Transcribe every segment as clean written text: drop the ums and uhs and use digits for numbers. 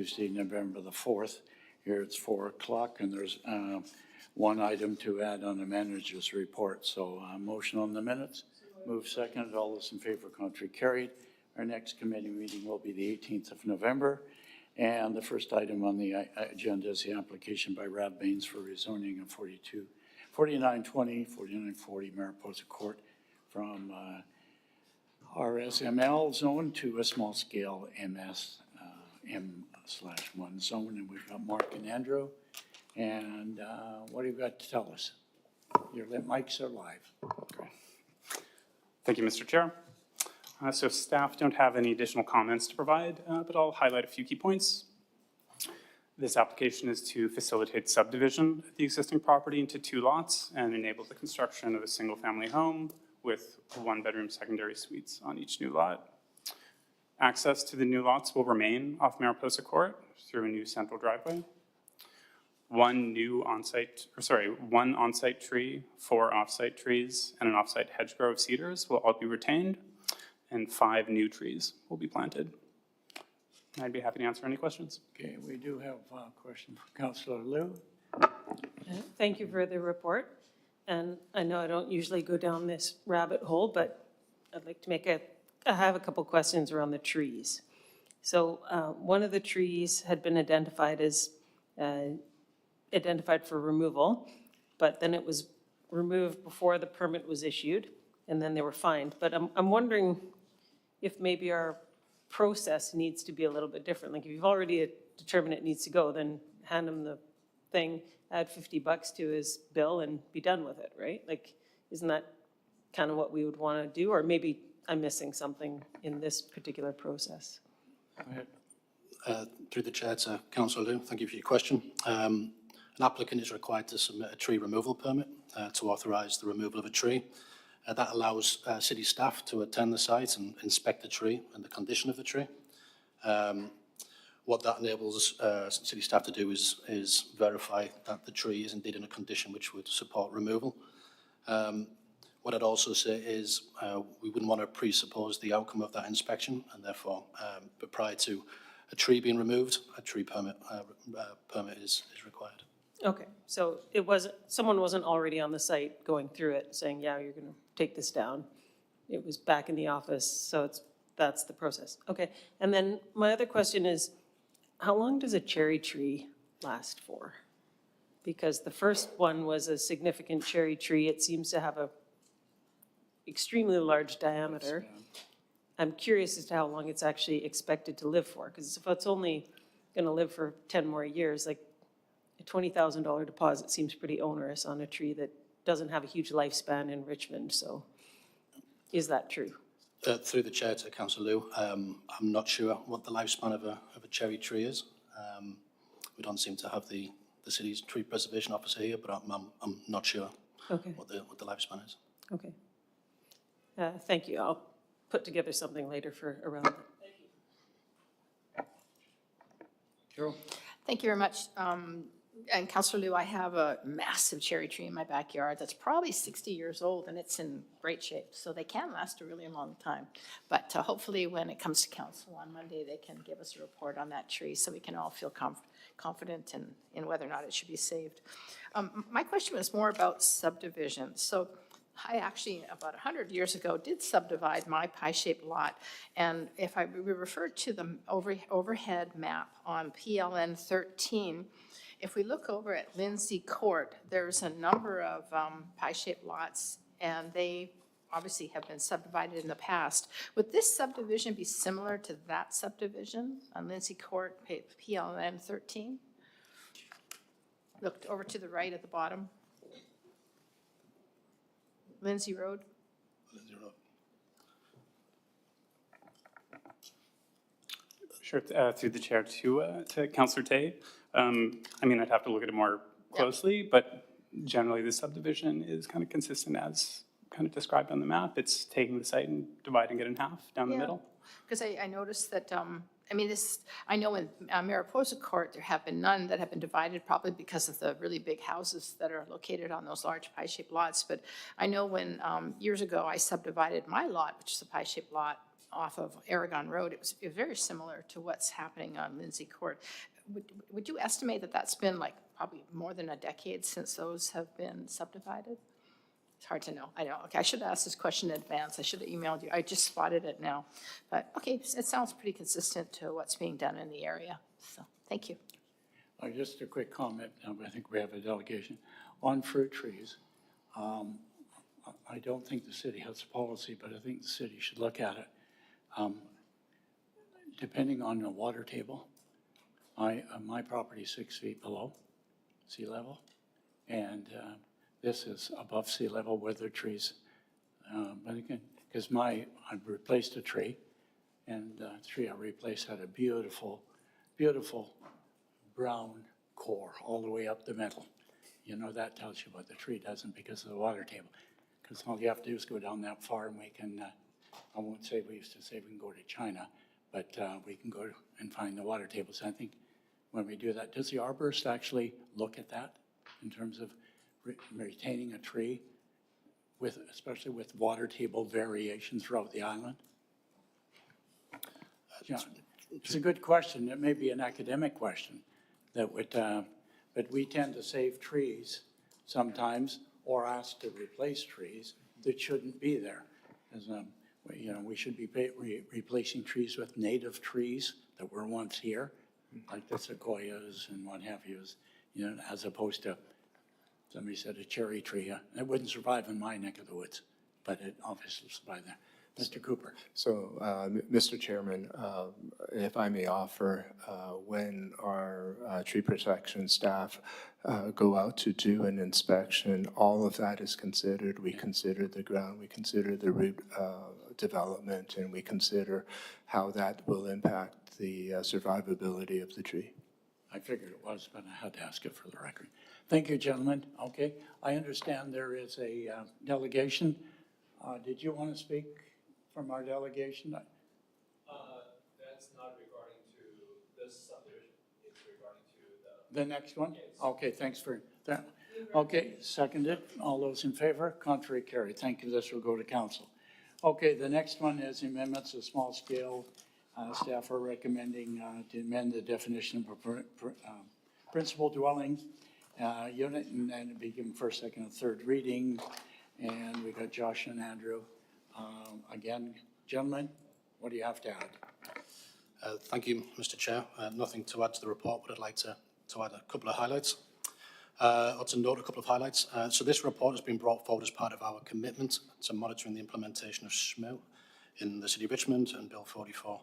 Tuesday, November the 4th. Here it's 4 o'clock, and there's one item to add on the manager's report. So motion on the minutes. Move second. All those in favor, contrary carried. Our next committee meeting will be the 18th of November. And the first item on the agenda is the application by Rab Baines for rezoning of 4920, 4940 Mariposa Court from RSML zone to a small scale M/1 zone. And we've got Mark and Andrew. And what do you got to tell us? Your mics are live. Okay. Thank you, Mr. Chair. So staff don't have any additional comments to provide, but I'll highlight a few key points. This application is to facilitate subdivision of the existing property into 2 lots and enable the construction of a single-family home with 1-bedroom secondary suites on each new lot. Access to the new lots will remain off Mariposa Court through a new central driveway. One on-site tree, 4 off-site trees, and an off-site hedgerow of cedars will all be retained, and 5 new trees will be planted. I'd be happy to answer any questions. Okay, we do have a question from Councillor Liu. Thank you for the report. And I know I don't usually go down this rabbit hole, but I'd like to I have a couple questions around the trees. So one of the trees had been identified for removal, but then it was removed before the permit was issued, and then they were fined. But I'm wondering if maybe our process needs to be a little bit different. Like if you've already determined it needs to go, then hand them the thing, add $50 to his bill and be done with it, right? Like, isn't that kind of what we would want to do? Or maybe I'm missing something in this particular process. Go ahead. Through the chair to Councillor Liu, thank you for your question. An applicant is required to submit a tree removal permit to authorise the removal of a tree. That allows city staff to attend the site and inspect the tree and the condition of the tree. What that enables city staff to do is verify that the tree is indeed in a condition which would support removal. What I'd also say is we wouldn't want to presuppose the outcome of that inspection, and therefore, but prior to a tree being removed, a tree permit is required. Okay, so someone wasn't already on the site going through it saying, yeah, you're going to take this down. It was back in the office, so that's the process. Okay, and then my other question is, how long does a cherry tree last for? Because the first one was a significant cherry tree. It seems to have a extremely large diameter. I'm curious as to how long it's actually expected to live for, because if it's only going to live for 10 more years, like a $20,000 deposit seems pretty onerous on a tree that doesn't have a huge lifespan in Richmond. So is that true? Through the chair to Councillor Liu, I'm not sure what the lifespan of a cherry tree is. We don't seem to have the city's tree preservation officer here, but I'm not sure what the lifespan is. Okay. Thank you. I'll put together something later for around that. Thank you. Carol? Thank you very much. And Councillor Liu, I have a massive cherry tree in my backyard that's probably 60 years old, and it's in great shape. So they can last a really long time. But hopefully when it comes to council on Monday, they can give us a report on that tree so we can all feel confident in whether or not it should be saved. My question was more about subdivision. So I actually, about 100 years ago, did subdivide my pie-shaped lot. And if we refer to the overhead map on PLN 13, if we look over at Lindsay Court, there's a number of pie-shaped lots, and they obviously have been subdivided in the past. Would this subdivision be similar to that subdivision on Lindsay Court, PLN 13? Looked over to the right at the bottom. Lindsay Road. Lindsay Road. Sure, through the chair to Councillor Tay. I mean, I'd have to look at it more closely, but generally the subdivision is kind of consistent as kind of described on the map. It's taking the site and dividing it in half down the middle. Because I noticed that, I mean, I know in Mariposa Court, there have been none that have been divided, probably because of the really big houses that are located on those large pie-shaped lots. But I know when, years ago, I subdivided my lot, which is a pie-shaped lot, off of Aragon Road, it was very similar to what's happening on Lindsay Court. Would you estimate that that's been like probably more than a decade since those have been subdivided? It's hard to know. I know. Okay, I should have asked this question in advance. I should have emailed you. I just spotted it now. But okay, it sounds pretty consistent to what's being done in the area. So thank you. Just a quick comment. I think we have a delegation on fruit trees. I don't think the city has a policy, but I think the city should look at it. Depending on the water table, my property is 6 feet below sea level, and this is above sea level with the trees. But again, because I replaced a tree, and the tree I replaced had a beautiful, beautiful brown core all the way up the middle. You know, that tells you what the tree doesn't because of the water table. Because all you have to do is go down that far and we can, I won't say we used to say we can go to China, but we can go and find the water tables. I think when we do that, does the arborist actually look at that in terms of retaining a tree, especially with water table variation throughout the island? Yeah, it's a good question. It may be an academic question that would, but we tend to save trees sometimes or ask to replace trees that shouldn't be there. As, you know, we should be replacing trees with native trees that were once here, like the sequoias and what have you, you know, as opposed to, somebody said a cherry tree. It wouldn't survive in my neck of the woods, but it obviously survived there. Mr. Cooper. So, Mr. Chairman, if I may offer, when our tree protection staff go out to do an inspection, all of that is considered. We consider the ground, we consider the root development, and we consider how that will impact the survivability of the tree. I figured it was, but I had to ask it for the record. Thank you, gentlemen. Okay, I understand there is a delegation. Did you want to speak from our delegation? That's not regarding to this subdivision, it's regarding to The next one? Yes. Okay, thanks for that. Okay, seconded. All those in favor? Contrary, carried. Thank you. This will go to council. Okay, the next one is amendments of small scale. Staff are recommending to amend the definition of principal dwelling unit and then be given first, second, and third reading. And we got Josh and Andrew. Again, gentlemen, what do you have to add? Thank you, Mr. Chair. Nothing to add to the report, but I'd like to add a couple of highlights, or to note a couple of highlights. So this report has been brought forward as part of our commitment to monitoring the implementation of SMO in the City of Richmond and Bill 44.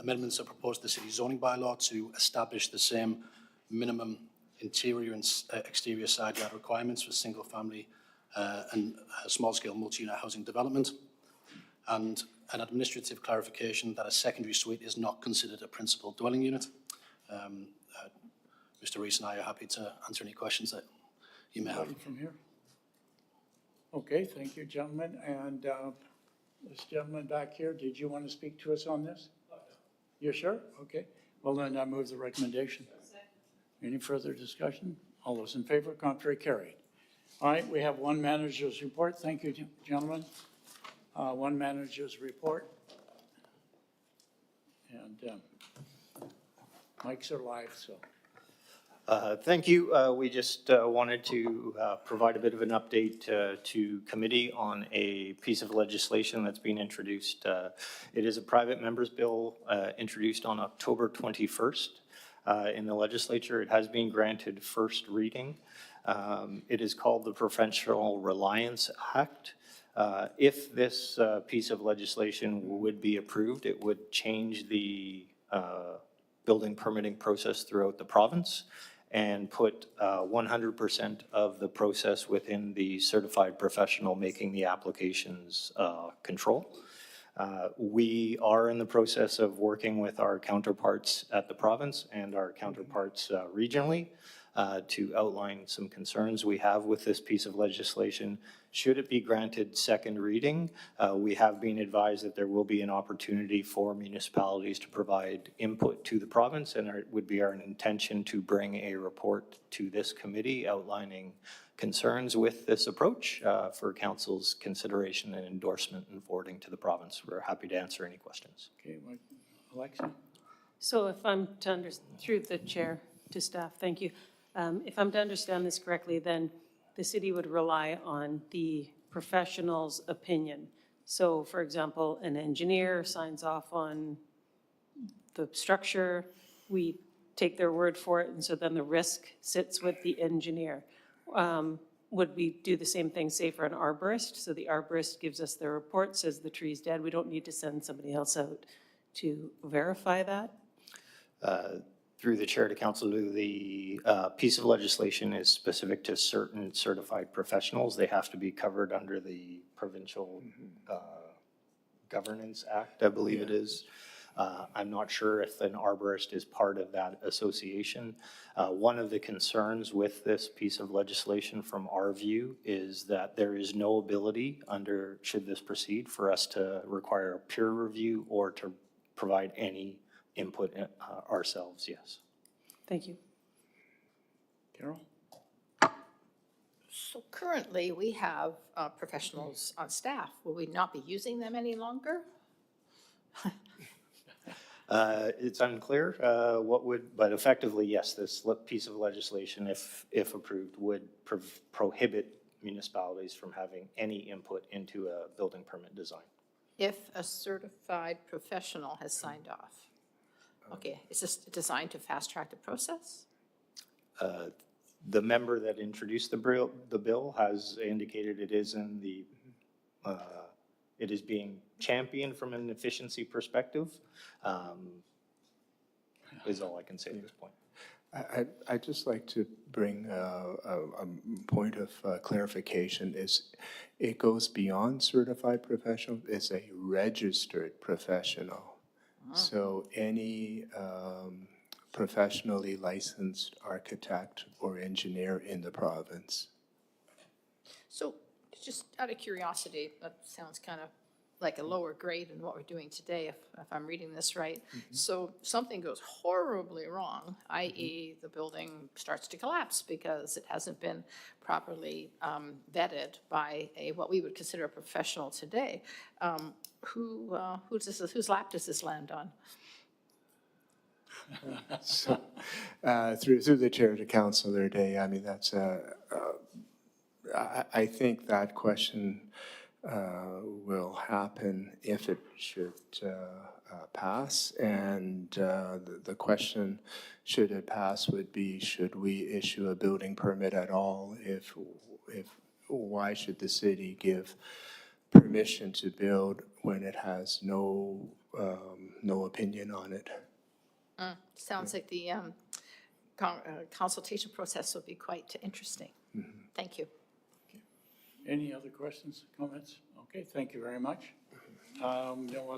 Amendments are proposed to the City zoning bylaw to establish the same minimum interior and exterior side yard requirements for single family and small-scale multi-unit housing development, and an administrative clarification that a secondary suite is not considered a principal dwelling unit. Mr. Rees and I are happy to answer any questions that you may have. From here? Okay, thank you, gentlemen. And this gentleman back here, did you want to speak to us on this? You're sure? Okay. Well, then I move the recommendation. Any further discussion? All those in favor, contrary, carried. All right, we have one manager's report. Thank you, gentlemen. One manager's report. And mics are live, so. Thank you. We just wanted to provide a bit of an update to committee on a piece of legislation that's being introduced. It is a private member's bill introduced on October 21st in the legislature. It has been granted first reading. It is called the Professional Reliance Act. If this piece of legislation would be approved, it would change the building permitting process throughout the province and put 100% of the process within the certified professional making the applications control. We are in the process of working with our counterparts at the province and our counterparts regionally to outline some concerns we have with this piece of legislation. Should it be granted second reading, we have been advised that there will be an opportunity for municipalities to provide input to the province, and it would be our intention to bring a report to this committee outlining concerns with this approach for council's consideration and endorsement and forwarding to the province. We're happy to answer any questions. Okay, Alexa? So if I'm to through the chair to staff, thank you. If I'm to understand this correctly, then the city would rely on the professional's opinion. So for example, an engineer signs off on the structure, we take their word for it, and so then the risk sits with the engineer. Would we do the same thing, say, for an arborist? So the arborist gives us their report, says the tree's dead. We don't need to send somebody else out to verify that? Through the chair to Council Liu, the piece of legislation is specific to certain certified professionals. They have to be covered under the Provincial Governance Act, I believe it is. I'm not sure if an arborist is part of that association. One of the concerns with this piece of legislation from our view is that there is no ability under, should this proceed, for us to require a peer review or to provide any input ourselves, yes. Thank you. Carol? So currently, we have professionals on staff. Will we not be using them any longer? It's unclear what would, but effectively, yes, this piece of legislation, if approved, would prohibit municipalities from having any input into a building permit design. If a certified professional has signed off. Okay, is this designed to fast track the process? The member that introduced the bill has indicated it is in the, it is being championed from an efficiency perspective, is all I can say at this point. I'd just like to bring a point of clarification. Is it goes beyond certified professional, it's a registered professional. So any professionally licensed architect or engineer in the province. So just out of curiosity, that sounds kind of like a lower grade than what we're doing today, if I'm reading this right. So something goes horribly wrong, i.e. the building starts to collapse because it hasn't been properly vetted by what we would consider a professional today. Whose lap does this land on? So, through the chair to Councillor Day, I mean, that's I think that question will happen if it should pass, and the question, should it pass, would be, should we issue a building permit at all? If why should the city give permission to build when it has no opinion on it? Sounds like the consultation process will be quite interesting. Thank you. Any other questions, comments? Okay, thank you very much. No other